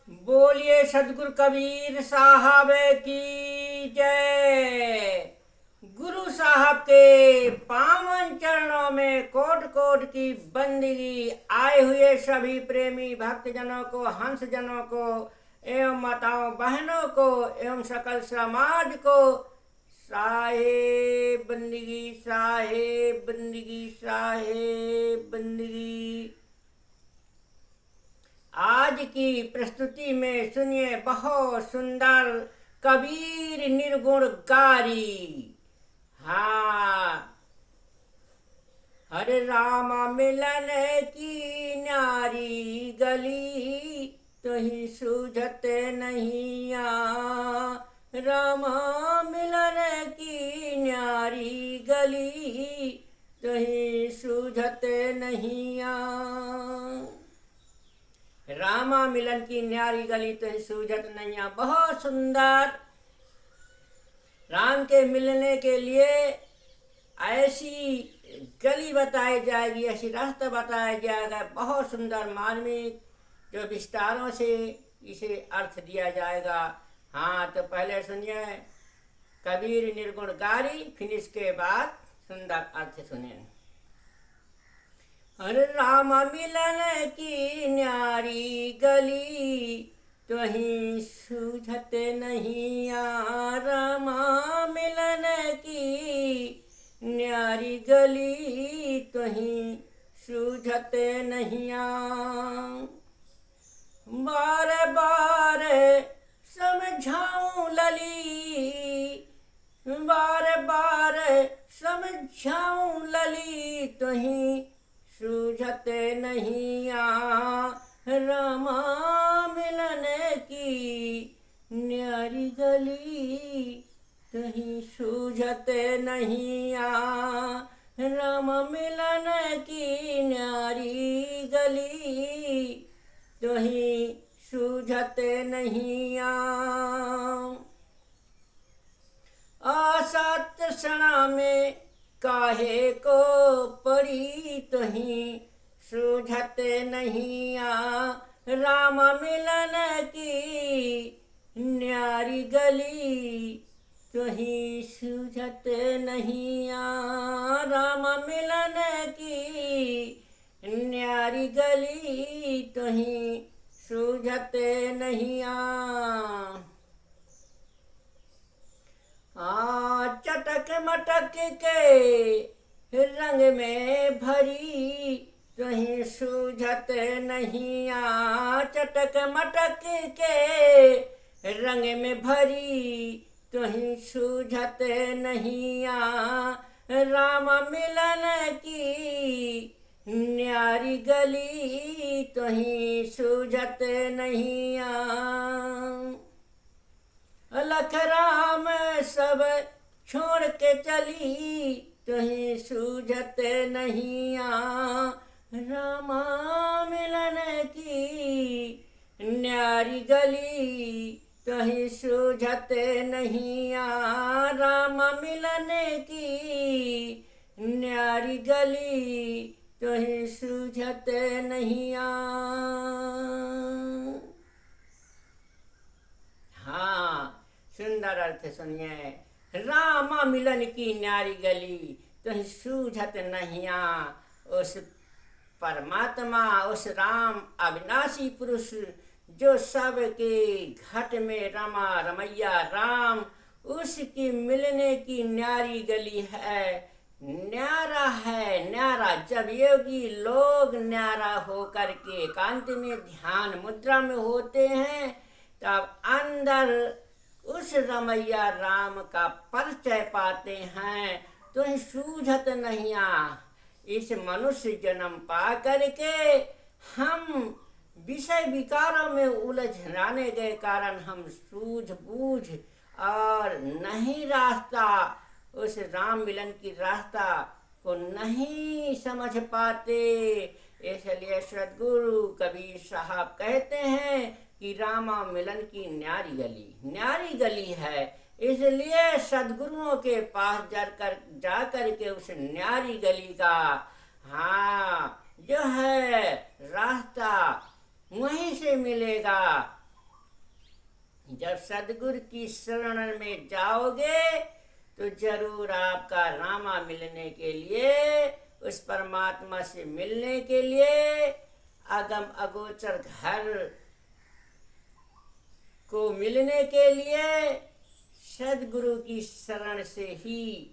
बोलिए सदगुरु कबीर साहब की जय। गुरु साहब के पावन चरणों में कोट कोट की बंदगी। आए हुए सभी प्रेमी भक्तजनों को, हंस जनों को एवं माताओं बहनों को एवं सकल समाज को साहेब बंदगी, साहेब बंदगी, साहेब बंदगी। आज की प्रस्तुति में सुनिए बहुत सुंदर कबीर निर्गुण गारी। हाँ, हरे राम मिलन की न्यारी गली तुही सूझत नहीं राम मिलन की न्यारी गली तुही सूझत नहीं। रामा मिलन की न्यारी गली तो सूझत नैया। बहुत सुंदर राम के मिलने के लिए ऐसी गली बताई जाएगी, ऐसी रास्ता बताया जाएगा। बहुत सुंदर मार्मिक जो विस्तारों से इसे अर्थ दिया जाएगा। हाँ, तो पहले सुनिए कबीर निर्गुण गारी, फिर इसके बाद सुंदर अर्थ सुनिए। हरे राम मिलन की न्यारी गली तुही सूझत नहीं राम मिलन की न्यारी गली तुही सूझत नहीं। बार बार समझाऊं लली, बार बार समझाऊं लली तुही सूझत नहीं रामा मिलन की न्यारी गली तुही सूझत नहीं राम मिलन की न्यारी गली तुही सूझत नहीं। आसत क्षणा में काहे को पड़ी तुही सूझत नहीं राम मिलन की न्यारी गली तुही सूझत नहीं राम मिलन की न्यारी गली तुही सूझत नहीं। चटक मटक के रंग में भरी तुही सूझत नहीं चटक मटक के रंग में भरी तुही सूझत नहीं राम मिलन की न्यारी गली तुही सूझत नहीं। लख राम सब छोड़ के चली तुही सूझत नहीं रामा मिलन की न्यारी गली तुही सूझत नहीं राम मिलन की न्यारी गली तुही सूझत नहीं। हाँ, सुंदर अर्थ सुनिए। रामा मिलन की न्यारी गली तुही सूझत नहीं उस परमात्मा, उस राम अविनाशी पुरुष जो सब के घट में रमा रमैया राम, उसकी मिलने की न्यारी गली है। न्यारा है, न्यारा। जब योगी लोग न्यारा होकर के एकांत में ध्यान मुद्रा में होते हैं तब अंदर उस रमैया राम का परिचय पाते हैं। तो सूझत नहीं इस मनुष्य जन्म पा करके हम विषय विकारों में उलझ जाने के कारण हम सूझबूझ और नहीं रास्ता, उस राम मिलन की रास्ता को नहीं समझ पाते। इसलिए सदगुरु कबीर साहब कहते हैं कि रामा मिलन की न्यारी गली है। इसलिए सदगुरुओं के पास जाकर के उस न्यारी गली का हाँ जो है रास्ता वहीं से मिलेगा। जब सदगुरु की शरण में जाओगे तो जरूर आपका रामा मिलने के लिए, उस परमात्मा से मिलने के लिए, अगम अगोचर घर को मिलने के लिए सदगुरु की शरण से ही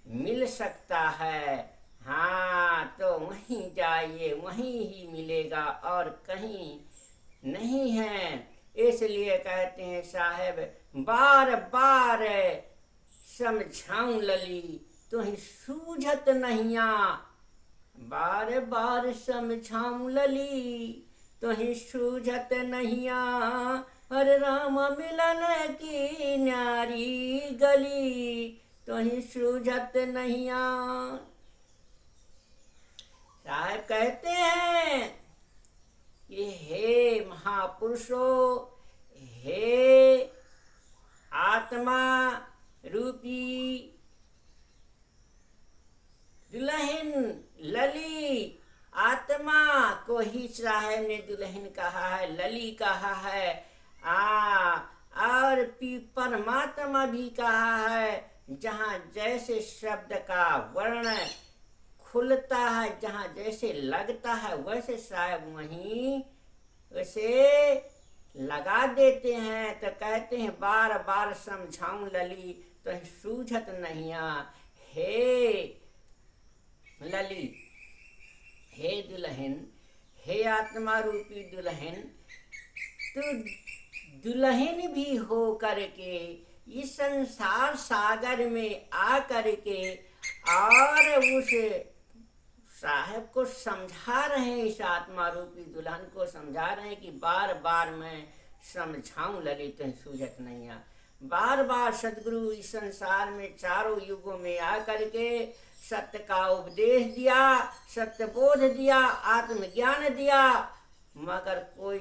मिल सकता है। हाँ, तो वहीं जाइए, वहीं ही मिलेगा और कहीं नहीं है। इसलिए कहते हैं साहेब, बार बार समझाऊं लली तुही सूझत नहिया, बार बार समझाऊं लली तुही सूझत नहिया, हरे राम मिलन की न्यारी गली तुही सूझत नहिया। साहब कहते हैं कि हे महापुरुषों, हे आत्मा रूपी दुल्हन लली, आत्मा को ही साहब ने दुल्हन कहा है, लली कहा है। और परमात्मा भी कहा है। जहाँ जैसे शब्द का वर्ण खुलता है, जहाँ जैसे लगता है, वैसे साहब वहीं उसे लगा देते हैं। तो कहते हैं बार बार समझाऊं लली तो सूझत नहिया। हे लली, हे दुल्हन, हे आत्मा रूपी दुल्हन, तू दुल्हन भी हो करके इस संसार सागर में आ करके और उस साहब को समझा रहे हैं, इस आत्मा रूपी दुल्हन को समझा रहे हैं कि बार बार मैं समझाऊं ललित सूझत नहीं आ। बार बार सदगुरु इस संसार में चारों युगों में आ करके सत्य का उपदेश दिया, सत्य बोध दिया, आत्मज्ञान दिया, मगर कोई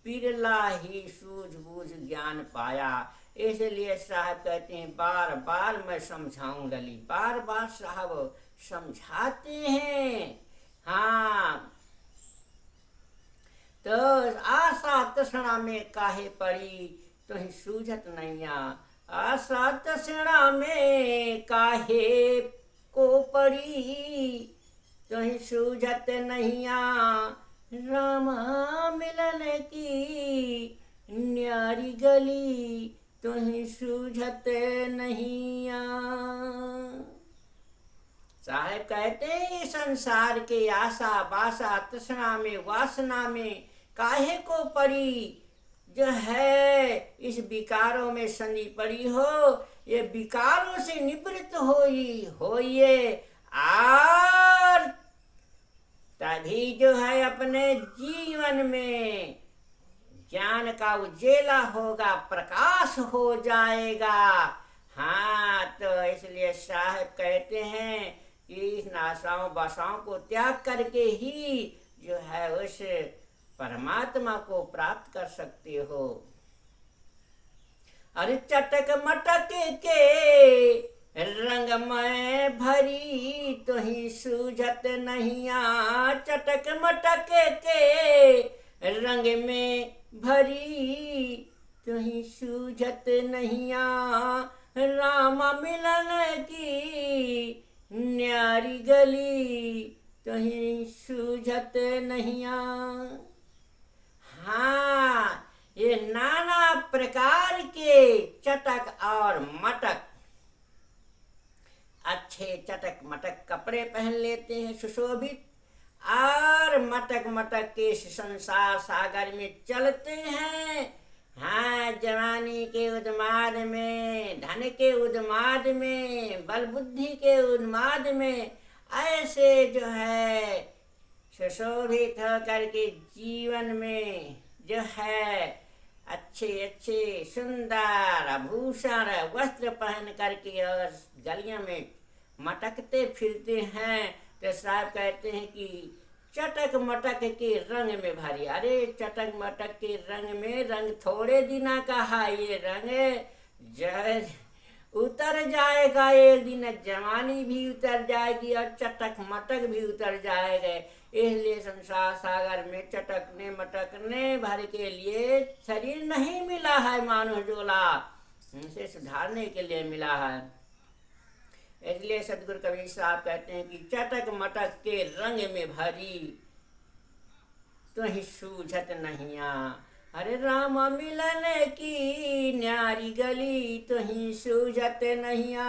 बिरला ही सूझबूझ ज्ञान पाया। इसलिए साहब कहते हैं बार बार मैं समझाऊं लली, बार बार साहब समझाते हैं। हाँ, तो आशा तृष्णा में काहे पड़ी तो ही सूझत नैया, आशा तृष्णा में काहे को पड़ी तो ही सूझत नैया, रामा मिलन की न्यारी गली तो ही सूझत नैया। साहेब कहते हैं संसार के आशा बाशा तृष्णा में वासना में काहे को पड़ी, जो है इस विकारों में सनी पड़ी हो, ये विकारों से निवृत्त होइए और तभी जो है अपने जीवन में ज्ञान का उजेला होगा, प्रकाश हो जाएगा। हाँ, तो इसलिए साहब कहते हैं कि इस आशाओं बाशाओं को त्याग करके ही जो है उस परमात्मा को प्राप्त कर सकते हो। अरे चटक मटक के रंग में भरी तो ही सूझत नहिया, चटक मटक के रंग में भरी तो ही सूझत नहिया, रामा मिलन की न्यारी गली तो ही सूझत नहिया। हाँ, ये नाना प्रकार के चटक और मटक, अच्छे चटक मटक कपड़े पहन लेते हैं सुशोभित, और मटक मटक के संसार सागर में चलते हैं। हाँ, जवानी के उन्माद में, धन के उन्माद में, बल बुद्धि के उन्माद में ऐसे जो है सुशोभित होकर के जीवन में जो है अच्छे अच्छे सुंदर आभूषण वस्त्र पहन करके और गलियों में मटकते फिरते हैं। तो साहब कहते हैं कि चटक मटक के रंग में भरी। अरे चटक मटक के रंग में रंग थोड़े दिना का है, ये रंग जो उतर जाएगा एक दिन, जवानी भी उतर जाएगी और चटक मटक भी उतर जाएगा। इसलिए संसार सागर में चटकने मटकने भर के लिए शरीर नहीं मिला है, मानो झोला इसे सुधारने के लिए मिला है। इसलिए सदगुरु कबीर साहब कहते हैं कि चटक मटक के रंग में भरी तुही सूझत नहिया। अरे राम मिलन की न्यारी गली तुही सूझत नहिया।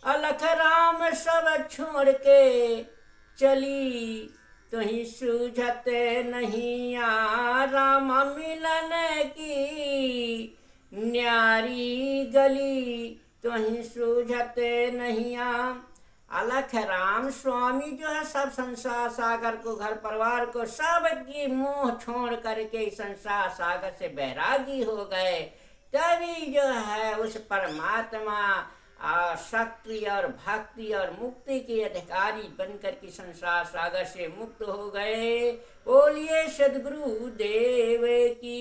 अलख राम सब छोड़ के चली तुही सूझत नहिया। राम मिलन की न्यारी गली तुही सूझत नहिया। अलख राम स्वामी जो है सब संसार सागर को, घर परिवार को, सब की मोह छोड़ करके संसार सागर से बैरागी हो गए। तभी जो है उस परमात्मा शक्ति और भक्ति और मुक्ति के अधिकारी बनकर के संसार सागर से मुक्त हो गए। बोलिए सदगुरु देव की।